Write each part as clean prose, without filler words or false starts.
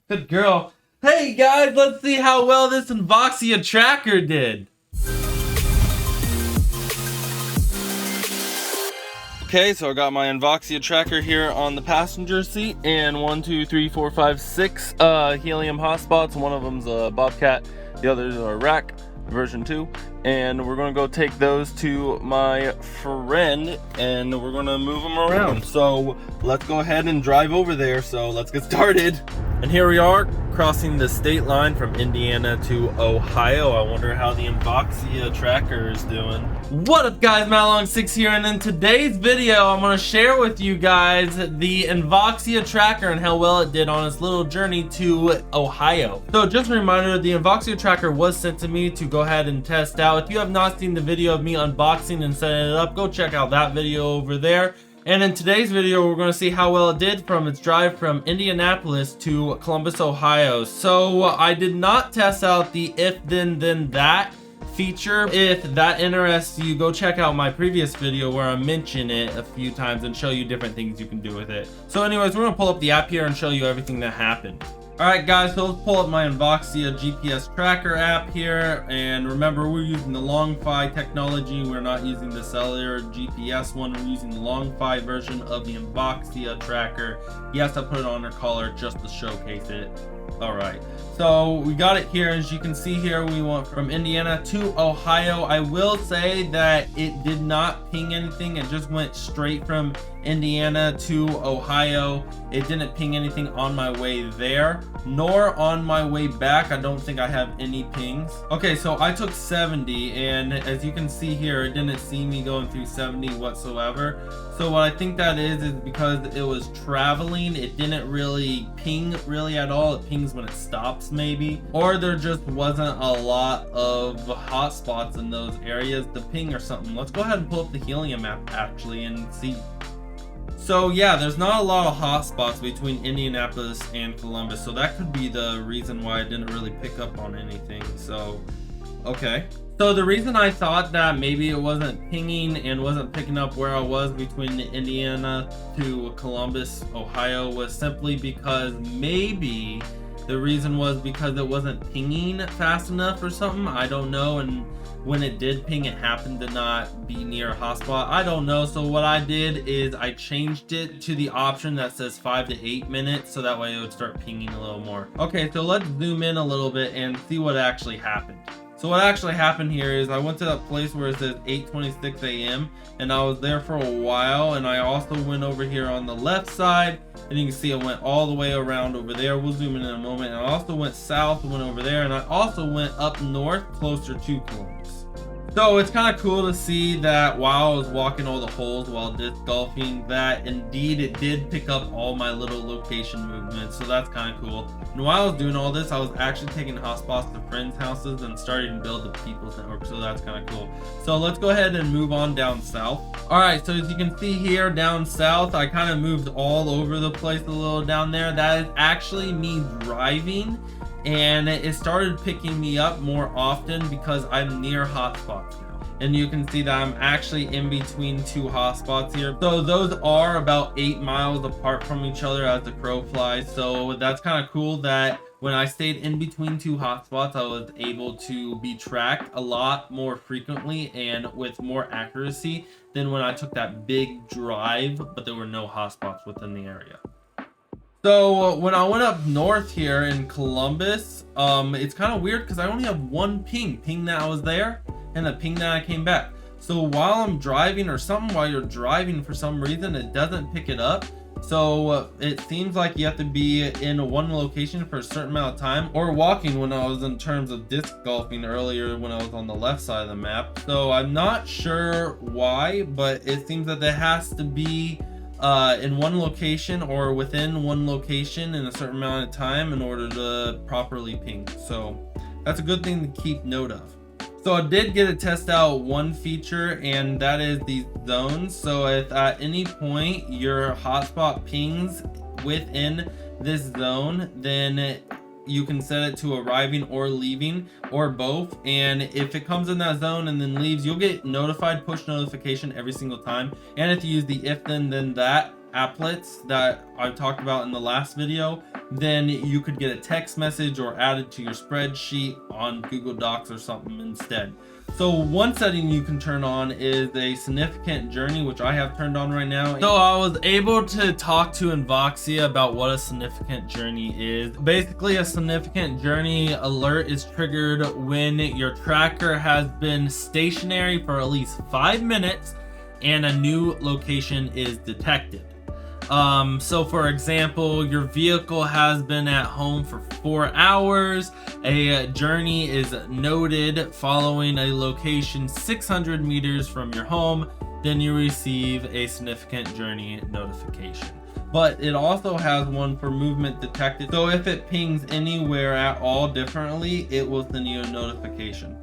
Good girl. Hey guys, let's see how well this Invoxia Tracker did. Okay, so I got my Invoxia Tracker here on the passenger seat, and 1, 2, 3, 4, 5, 6 helium hotspots. One of them's a Bobcat, the others are rack version 2, and we're gonna go take those to my friend and we're gonna move them around. So let's go ahead and drive over there. So let's get started. And here we are crossing the state line from Indiana to Ohio. I wonder how the Invoxia Tracker is doing. What up guys, MattLong6 here, and in today's video I'm going to share with you guys the Invoxia Tracker and how well it did on its little journey to Ohio. So just a reminder, the Invoxia Tracker was sent to me to go ahead and test out. If you have not seen the video of me unboxing and setting it up, go check out that video over there. And in today's video, we're going to see how well it did from its drive from Indianapolis to Columbus, Ohio. So I did not test out the if then that feature. If that interests you, go check out my previous video where I mention it a few times and show you different things you can do with it. So anyways, we're going to pull up the app here and show you everything that happened. Alright guys, so let's pull up my Invoxia GPS tracker app here, and remember we're using the LongFi technology. We're not using the cellular GPS one, we're using the LongFi version of the Invoxia tracker. Yes, I put it on their collar just to showcase it. Alright, so we got it here. As you can see here, we went from Indiana to Ohio. I will say that it did not ping anything. It just went straight from Indiana to Ohio. It didn't ping anything on my way there, nor on my way back. I don't think I have any pings. Okay, so I took 70, and as you can see here, it didn't see me going through 70 whatsoever. So what I think that is because it was traveling, it didn't really ping really at all. It pings when it stops maybe, or there just wasn't a lot of hotspots in those areas to ping or something. Let's go ahead and pull up the Helium app actually and see. So yeah, there's not a lot of hotspots between Indianapolis and Columbus, so that could be the reason why I didn't really pick up on anything. So okay, so the reason I thought that maybe it wasn't pinging and wasn't picking up where I was between Indiana to Columbus, Ohio, was simply because maybe the reason was because it wasn't pinging fast enough or something. I don't know, and when it did ping, it happened to not be near a hotspot. I don't know. So what I did is I changed it to the option that says 5 to 8 minutes, so that way it would start pinging a little more. Okay, so let's zoom in a little bit and see what actually happened. So what actually happened here is I went to that place where it says 8:26 a.m. and I was there for a while, and I also went over here on the left side, and you can see I went all the way around over there. We'll zoom in a moment. And I also went south, went over there, and I also went up north closer to Columbus. So it's kind of cool to see that while I was walking all the holes while disc golfing, that indeed it did pick up all my little location movements. So that's kind of cool. And while I was doing all this, I was actually taking hotspots to friends' houses and starting to build the people's network. So that's kind of cool. So let's go ahead and move on down south. All right, so as you can see here down south, I kind of moved all over the place a little down there. That is actually me driving, and it started picking me up more often because I'm near hotspots now. And you can see that I'm actually in between two hotspots here. So those are about 8 miles apart from each other as the crow flies. So that's kind of cool that when I stayed in between two hotspots, I was able to be tracked a lot more frequently and with more accuracy than when I took that big drive, but there were no hotspots within the area. So when I went up north here in Columbus, it's kind of weird because I only have one ping that I was there and a ping that I came back. So while I'm driving or something, while you're driving for some reason, it doesn't pick it up. So it seems like you have to be in one location for a certain amount of time, or walking when I was in terms of disc golfing earlier when I was on the left side of the map. So I'm not sure why, but it seems that it has to be in one location or within one location in a certain amount of time in order to properly ping. So that's a good thing to keep note of. So I did get to test out one feature, and that is these zones. So if at any point your hotspot pings within this zone, then you can set it to arriving or leaving or both. And if it comes in that zone and then leaves, you'll get notified, push notification every single time. And if you use the if then that applets that I talked about in the last video, then you could get a text message or added to your spreadsheet on Google Docs or something instead. So one setting you can turn on is a significant journey, which I have turned on right now. So I was able to talk to Invoxia about what a significant journey is. Basically, a significant journey alert is triggered when your tracker has been stationary for at least 5 minutes and a new location is detected. So for example, your vehicle has been at home for 4 hours, a journey is noted following a location 600 meters from your home, then you receive a significant journey notification. But it also has one for movement detected, so if it pings anywhere at all differently, it will send you a notification.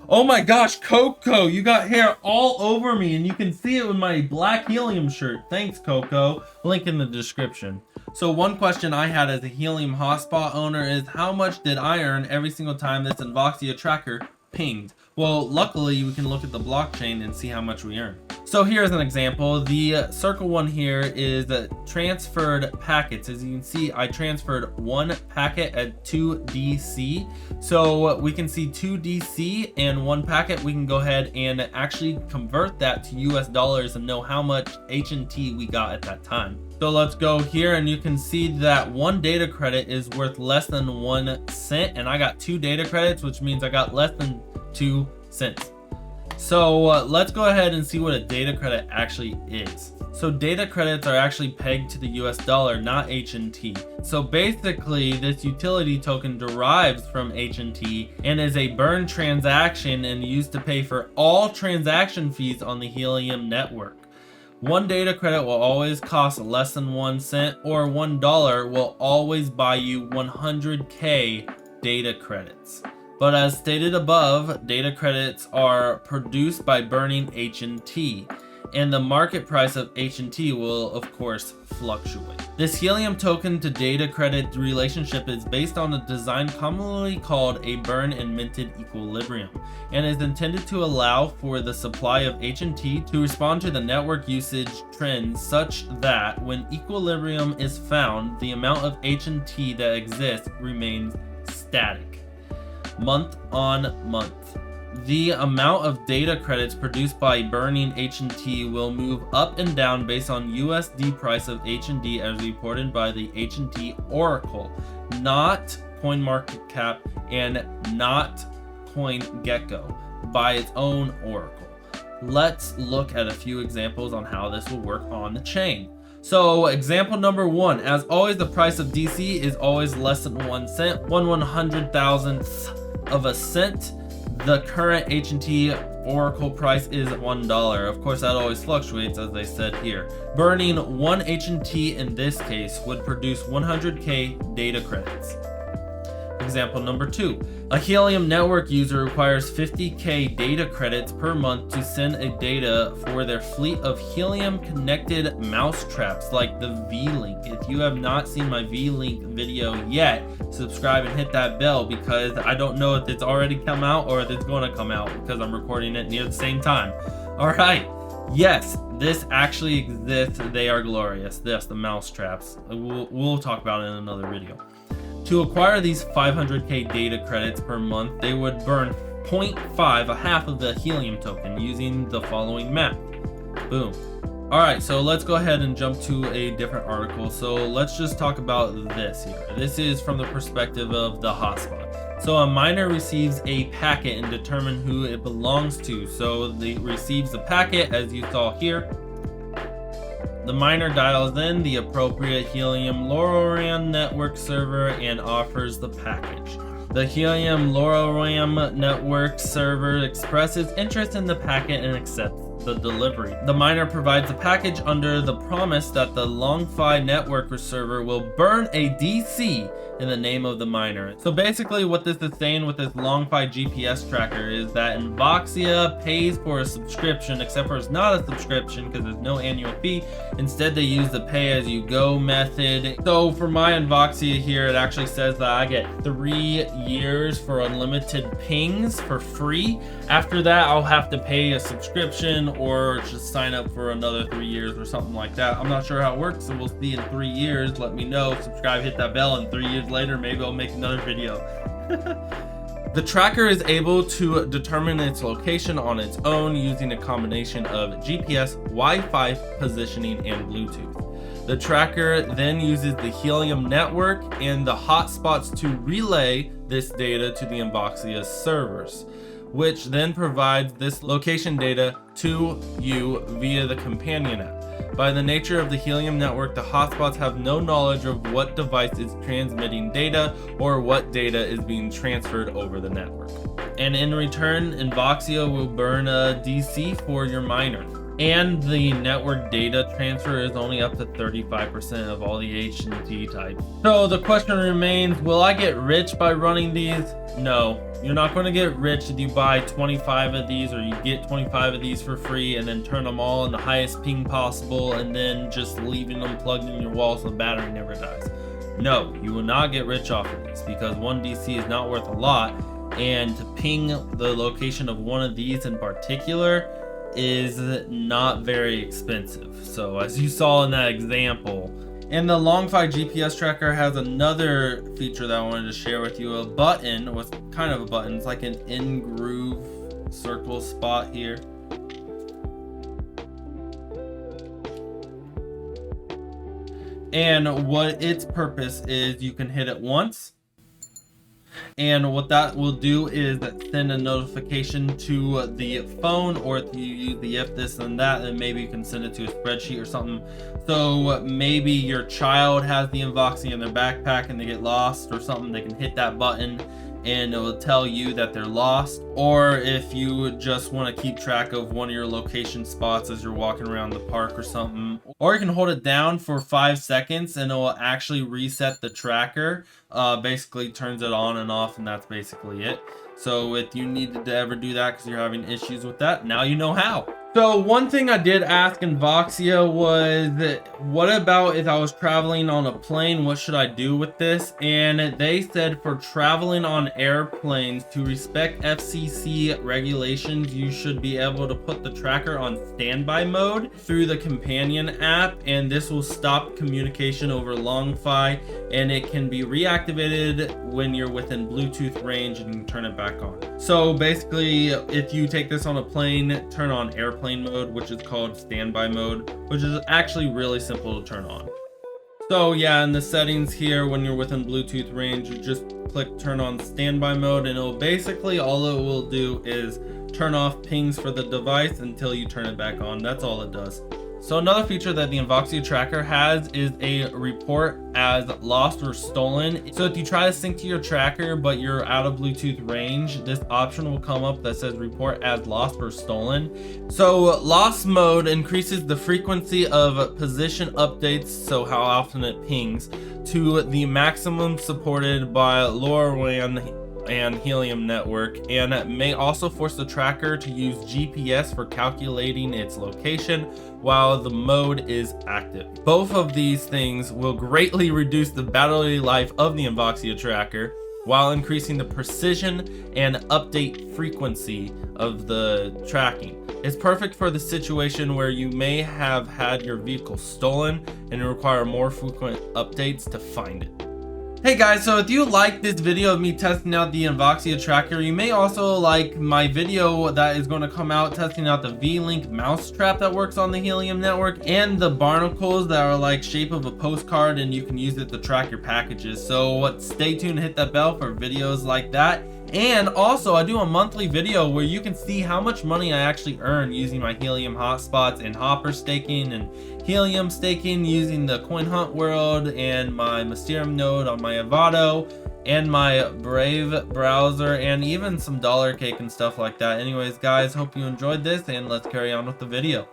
Oh my gosh, Coco, you got hair all over me and you can see it with my black Helium shirt. Thanks, Coco. Link in the description. So one question I had as a Helium hotspot owner is how much did I earn every single time this Invoxia tracker pinged? Well, luckily we can look at the blockchain and see how much we earn. So here's an example. The circle one here is transferred packets. As you can see, I transferred 1 packet at 2 DC. So we can see 2 DC and 1 packet. We can go ahead and actually convert that to US dollars and know how much HNT we got at that time. So let's go here and you can see that 1 data credit is worth less than 1 cent, and I got 2 data credits, which means I got less than 2 cents. So let's go ahead and see what a data credit actually is. So data credits are actually pegged to the US dollar, not HNT. So basically this utility token derives from HNT and is a burn transaction and used to pay for all transaction fees on the Helium network. 1 data credit will always cost less than 1 cent, or $1 will always buy you 100K data credits. But as stated above, data credits are produced by burning HNT, and the market price of HNT will of course fluctuate. This Helium token to data credit relationship is based on a design commonly called a burn and minted equilibrium, and is intended to allow for the supply of HNT to respond to the network usage trends such that when equilibrium is found, the amount of HNT that exists remains static. Month on month. The amount of data credits produced by burning HNT will move up and down based on USD price of HNT as reported by the HNT Oracle, not CoinMarketCap and not CoinGecko, by its own Oracle. Let's look at a few examples on how this will work on the chain. So example number 1, as always the price of DC is always less than 1 cent, 1/100,000th of a cent. The current HNT Oracle price is $1. Of course that always fluctuates as they said here. Burning 1 HNT in this case would produce 100K data credits. Example number 2. A Helium network user requires 50K data credits per month to send a data for their fleet of Helium connected mouse traps like the V-Link. If you have not seen my V-Link video yet, subscribe and hit that bell because I don't know if it's already come out or if it's going to come out because I'm recording it near the same time. Alright, yes, this actually exists. They are glorious. Yes, the mouse traps. We'll talk about it in another video. To acquire these 500K data credits per month, they would burn 0.5, a half of the Helium token, using the following map. Boom. Alright, so let's go ahead and jump to a different article. So let's just talk about this here. This is from the perspective of the hotspot. So a miner receives a packet and determine who it belongs to. So it receives the packet as you saw here. The miner dials in the appropriate Helium LongFi network server and offers the package. The Helium LongFi network server expresses interest in the packet and accepts the delivery. The miner provides the package under the promise that the LongFi network server will burn a DC in the name of the miner. So basically what this is saying with this LongFi GPS tracker is that Invoxia pays for a subscription, except for it's not a subscription because there's no annual fee. Instead, they use the pay-as-you-go method. So for my Invoxia here, it actually says that I get 3 years for unlimited pings for free. After that, I'll have to pay a subscription or just sign up for another 3 years or something like that. I'm not sure how it works, so we'll see in 3 years. Let me know, subscribe, hit that bell, and 3 years later, maybe I'll make another video. The tracker is able to determine its location on its own using a combination of GPS, Wi-Fi positioning, and Bluetooth. The tracker then uses the Helium Network and the hotspots to relay this data to the Invoxia servers, which then provides this location data to you via the companion app. By the nature of the Helium Network, the hotspots have no knowledge of what device is transmitting data or what data is being transferred over the network. And in return, Invoxia will burn a DC for your miner. And the network data transfer is only up to 35% of all the HTTT types. So the question remains, will I get rich by running these? No, you're not going to get rich if you buy 25 of these, or you get 25 of these for free and then turn them all in the highest ping possible and then just leaving them plugged in your wall so the battery never dies. No, you will not get rich off of these because one DC is not worth a lot, and to ping the location of one of these in particular is not very expensive. So as you saw in that example. And the LongFi GPS tracker has another feature that I wanted to share with you. A button, with kind of a button, it's like an in-groove circle spot here. And what its purpose is, you can hit it once, and what that will do is send a notification to the phone, or if you use the if this and that, then maybe you can send it to a spreadsheet or something. So maybe your child has the Invoxia in their backpack and they get lost or something, they can hit that button and it will tell you that they're lost. Or if you just want to keep track of one of your location spots as you're walking around the park or something, or you can hold it down for 5 seconds and it will actually reset the tracker. Basically turns it on and off, and that's basically it. So if you needed to ever do that because you're having issues with that, now you know how. So one thing I did ask Invoxia was, what about if I was traveling on a plane, what should I do with this? And they said for traveling on airplanes, to respect FCC regulations, you should be able to put the tracker on standby mode through the companion app, and this will stop communication over LongFi, and it can be reactivated when you're within Bluetooth range and you can turn it back on. So basically, if you take this on a plane, turn on airplane mode, which is called standby mode, which is actually really simple to turn on. So yeah, in the settings here, when you're within Bluetooth range, you just click turn on standby mode, and it'll basically, all it will do is turn off pings for the device until you turn it back on. That's all it does. So another feature that the Invoxia tracker has is a report as lost or stolen. So if you try to sync to your tracker but you're out of Bluetooth range, this option will come up that says report as lost or stolen. So lost mode increases the frequency of position updates, so how often it pings, to the maximum supported by LoRaWAN and Helium Network, and it may also force the tracker to use GPS for calculating its location while the mode is active. Both of these things will greatly reduce the battery life of the Invoxia tracker while increasing the precision and update frequency of the tracking. It's perfect for the situation where you may have had your vehicle stolen and require more frequent updates to find it. Hey guys, so if you like this video of me testing out the Invoxia tracker, you may also like my video that is going to come out testing out the V-Link mouse trap that works on the Helium Network, and the barnacles that are like shape of a postcard and you can use it to track your packages. So stay tuned, hit that bell for videos like that. And also, I do a monthly video where you can see how much money I actually earn using my Helium hotspots and hopper staking and Helium staking using the Coin Hunt World and my Mysterium node on my Avado and my Brave browser and even some dollar cake and stuff like that. Anyways, guys, hope you enjoyed this, and let's carry on with the video.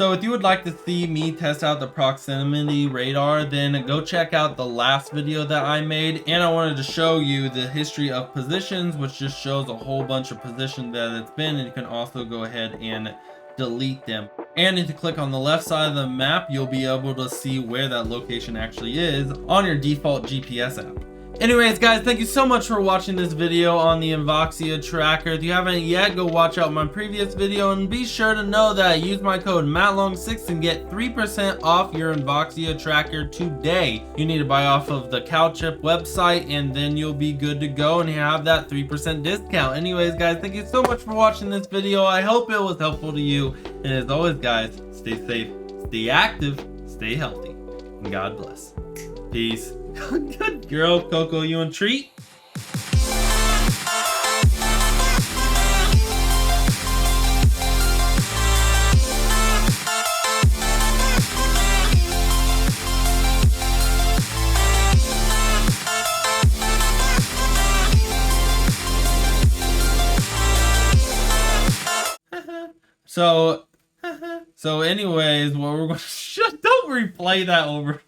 So if you would like to see me test out the proximity radar, then go check out the last video that I made. And I wanted to show you the history of positions, which just shows a whole bunch of positions that it's been, and you can also go ahead and delete them. And if you click on the left side of the map, you'll be able to see where that location actually is on your default GPS app. Anyways, guys, thank you so much for watching this video on the Invoxia Tracker. If you haven't yet, go watch out my previous video, and be sure to know that use my code MattLong6 and get 3% off your Invoxia Tracker today. You need to buy off of the CowChip website, and then you'll be good to go and have that 3% discount. Anyways, guys, thank you so much for watching this video. I hope it was helpful to you. And as always, guys, stay safe, stay active, stay healthy, and God bless. Peace. Good girl, Coco. You want a treat? So anyways, what we're going to don't replay that over.